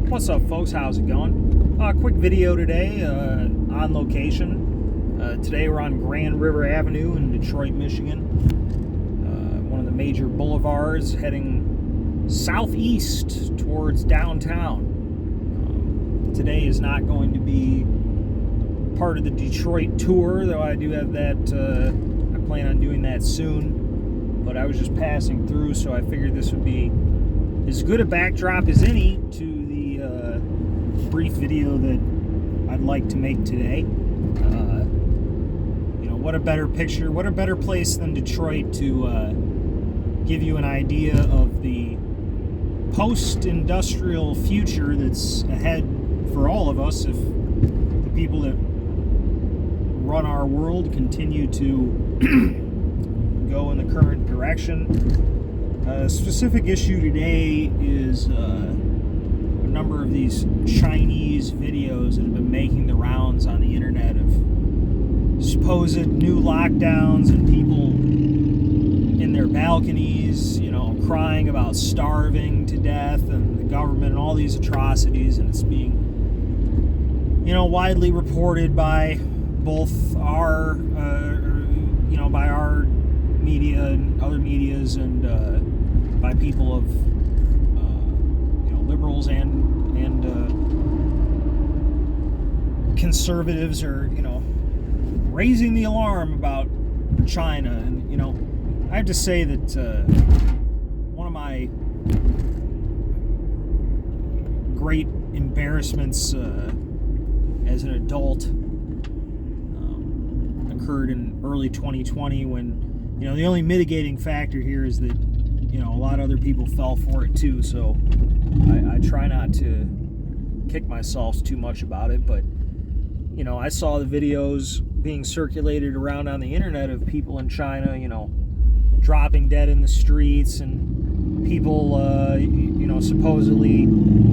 What's up, folks? How's it going? Quick video today on location. Today we're on Grand River Avenue in Detroit, Michigan. One of the major boulevards heading southeast towards downtown. Today is not going to be part of the Detroit tour, though I do have that. I plan on doing that soon. But I was just passing through, so I figured this would be as good a backdrop as any to the brief video that I'd like to make today. What a better picture, what a better place than Detroit to give you an idea of the post-industrial future that's ahead for all of us if the people that run our world continue to go in the current direction. A specific issue today is a number of these Chinese videos that have been making the rounds on the internet of supposed new lockdowns and people in their balconies, crying about starving to death and the government and all these atrocities, and it's being, widely reported by both our, by our media and other medias and by people of liberals and conservatives are raising the alarm about China. And I have to say that one of my great embarrassments as an adult occurred in early 2020 when the only mitigating factor here is that a lot of other people fell for it too, so I try not to kick myself too much about it. But I saw the videos being circulated around on the internet of people in China dropping dead in the streets, and people supposedly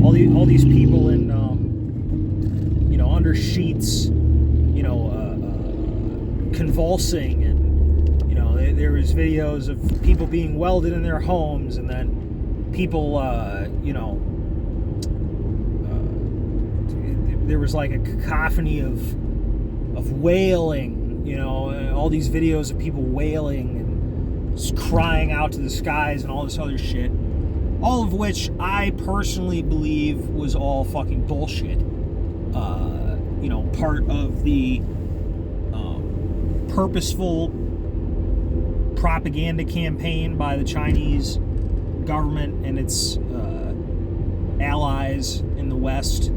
all these people in under sheets convulsing, and there was videos of people being welded in their homes, and then people, there was like a cacophony of wailing, all these videos of people wailing and just crying out to the skies and all this other shit, all of which I personally believe was all fucking bullshit. Part of the purposeful propaganda campaign by the Chinese government and its allies in the West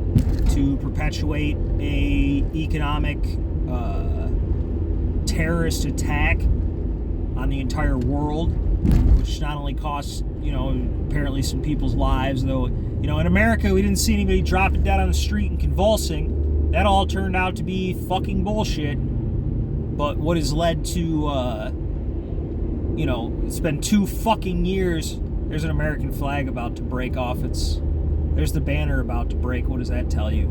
to perpetuate a economic terrorist attack on the entire world, which not only costs apparently some people's lives, though in America we didn't see anybody dropping dead on the street and convulsing. That all turned out to be fucking bullshit. But what has led to it's been 2 fucking years. There's an American flag about to break off. There's the banner about to break. What does that tell you?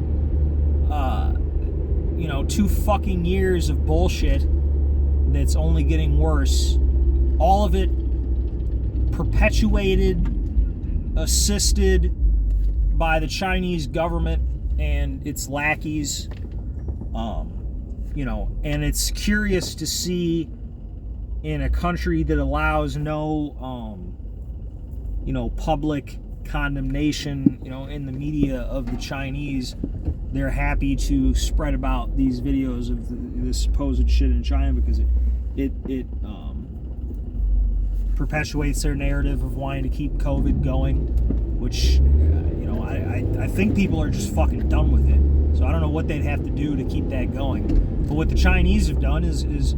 2 fucking years of bullshit that's only getting worse. All of it perpetuated, assisted by the Chinese government and its lackeys. And it's curious to see in a country that allows no, public condemnation, in the media of the Chinese. They're happy to spread about these videos of the supposed shit in China because it perpetuates their narrative of wanting to keep COVID going, which, I think people are just fucking done with it. So I don't know what they'd have to do to keep that going. But what the Chinese have done is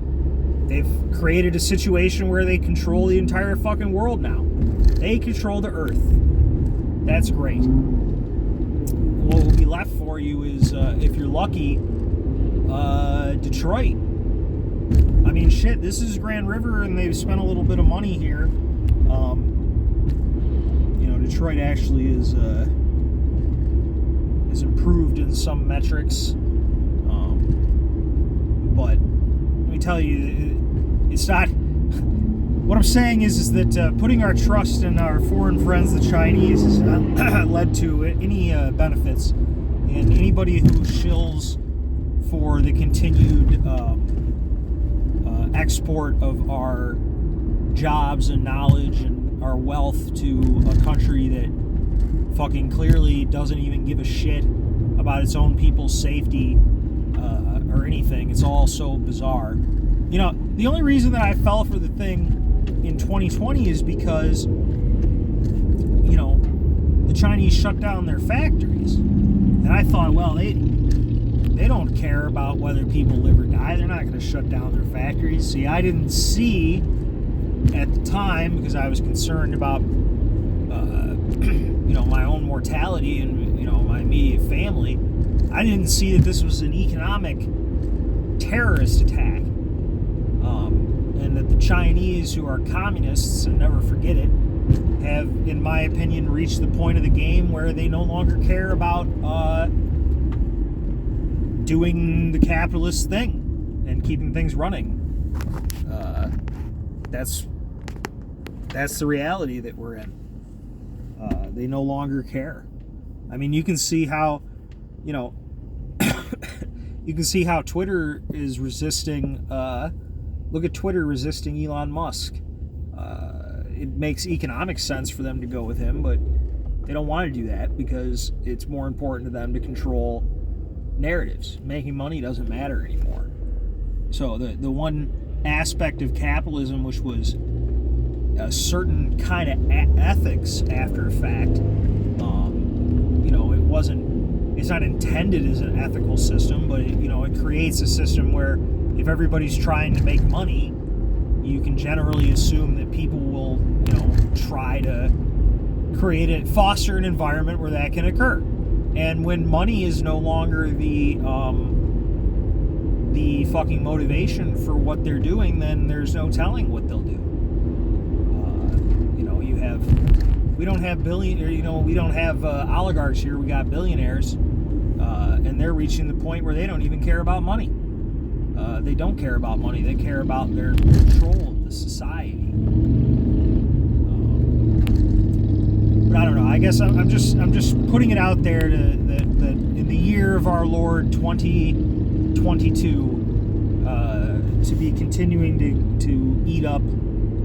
they've created a situation where they control the entire fucking world now. They control the earth. That's great. What will be left for you is, if you're lucky, Detroit. I mean, shit, this is Grand River, and they've spent a little bit of money here. Detroit actually is improved in some metrics. But let me tell you, it's not what I'm saying is that putting our trust in our foreign friends, the Chinese, has not led to any benefits. And anybody who shills for the continued export of our jobs and knowledge and our wealth to a country that fucking clearly doesn't even give a shit about its own people's safety or anything. It's all so bizarre. You know, the only reason that I fell for the thing in 2020 is because, you know, the Chinese shut down their factories. And I thought, well, they don't care about whether people live or die. They're not going to shut down their factories. See, I didn't see at the time, because I was concerned about, you know, my own mortality and, you know, my immediate family. I didn't see that this was an economic terrorist attack. And that the Chinese, who are communists, and never forget it, have, in my opinion, reached the point of the game where they no longer care about doing the capitalist thing and keeping things running. That's the reality that we're in. They no longer care. I mean, you can see how, you know, you can see how Twitter is resisting. Look at Twitter resisting Elon Musk. It makes economic sense for them to go with him, but they don't want to do that because it's more important to them to control narratives. Making money doesn't matter anymore. So the one aspect of capitalism which was a certain kind of ethics after a fact, you know, it's not intended as an ethical system, but it creates a system where if everybody's trying to make money, you can generally assume that people will, try to foster an environment where that can occur. And when money is no longer the fucking motivation for what they're doing, then there's no telling what they'll do. We don't have oligarchs here. We got billionaires, and they're reaching the point where they don't even care about money. They don't care about money. They care about their control of the society. But I don't know. I guess I'm just putting it out there that in the year of our Lord 2022, to be continuing to eat up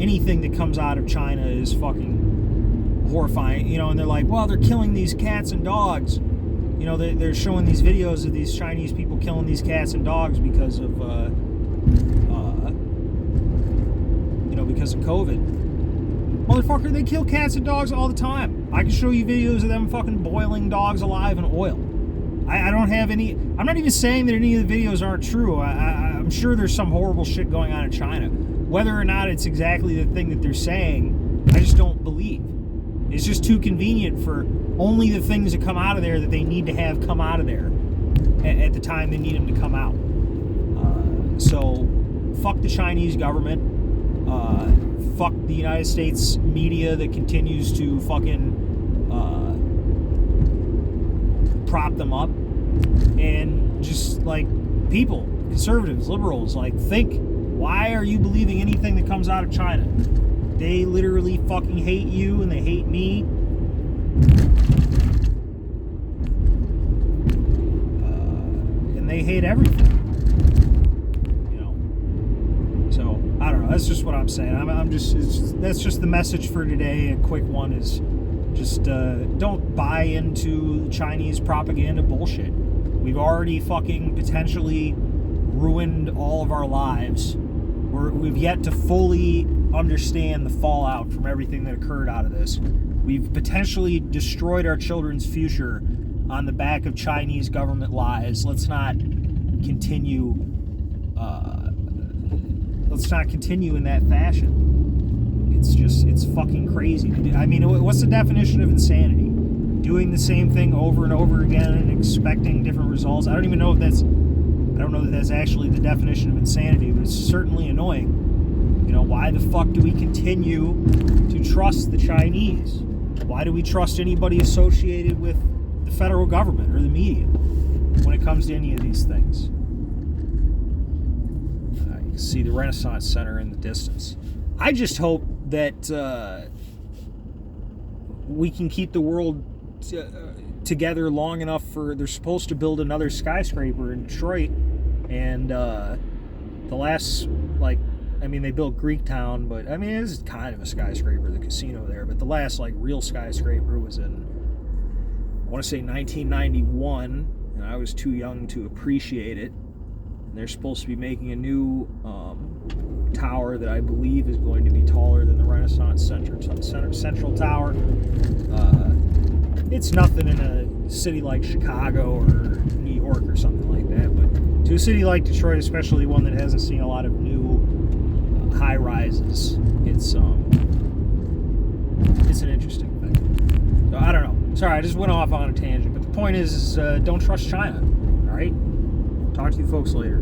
anything that comes out of China is fucking horrifying. And they're like, well, they're killing these cats and dogs. They're showing these videos of these Chinese people killing these cats and dogs because of COVID. Motherfucker, they kill cats and dogs all the time. I can show you videos of them fucking boiling dogs alive in oil. I don't have any. I'm not even saying that any of the videos aren't true. I'm sure there's some horrible shit going on in China. Whether or not it's exactly the thing that they're saying, I just don't believe. It's just too convenient for only the things that come out of there that they need to have come out of there at the time they need them to come out. So, fuck the Chinese government. Fuck the United States media that continues to fucking prop them up. And just, people, conservatives, liberals, think, why are you believing anything that comes out of China? They literally fucking hate you and they hate me. And they hate everything. So, I don't know. That's just what I'm saying. That's just the message for today. A quick one is just don't buy into Chinese propaganda bullshit. We've already fucking potentially ruined all of our lives. We've yet to fully understand the fallout from everything that occurred out of this. We've potentially destroyed our children's future on the back of Chinese government lies. Let's not continue in that fashion. It's fucking crazy to do. I mean, what's the definition of insanity? Doing the same thing over and over again and expecting different results. I don't know that that's actually the definition of insanity, but it's certainly annoying. Why the fuck do we continue to trust the Chinese? Why do we trust anybody associated with the federal government or the media when it comes to any of these things? You can see the Renaissance Center in the distance. I just hope that we can keep the world together long enough for, they're supposed to build another skyscraper in Detroit, and the last, like, I mean, they built Greektown, but I mean, it's kind of a skyscraper, the casino there, but the last, like, real skyscraper was in, I want to say 1991, and I was too young to appreciate it. And they're supposed to be making a new tower that I believe is going to be taller than the Renaissance Central Tower. It's nothing in a city like Chicago or New York or something like that, but to a city like Detroit, especially one that hasn't seen a lot of new high rises, it's an interesting thing. So I don't know. Sorry, I just went off on a tangent, but the point is don't trust China. All right. Talk to you folks later.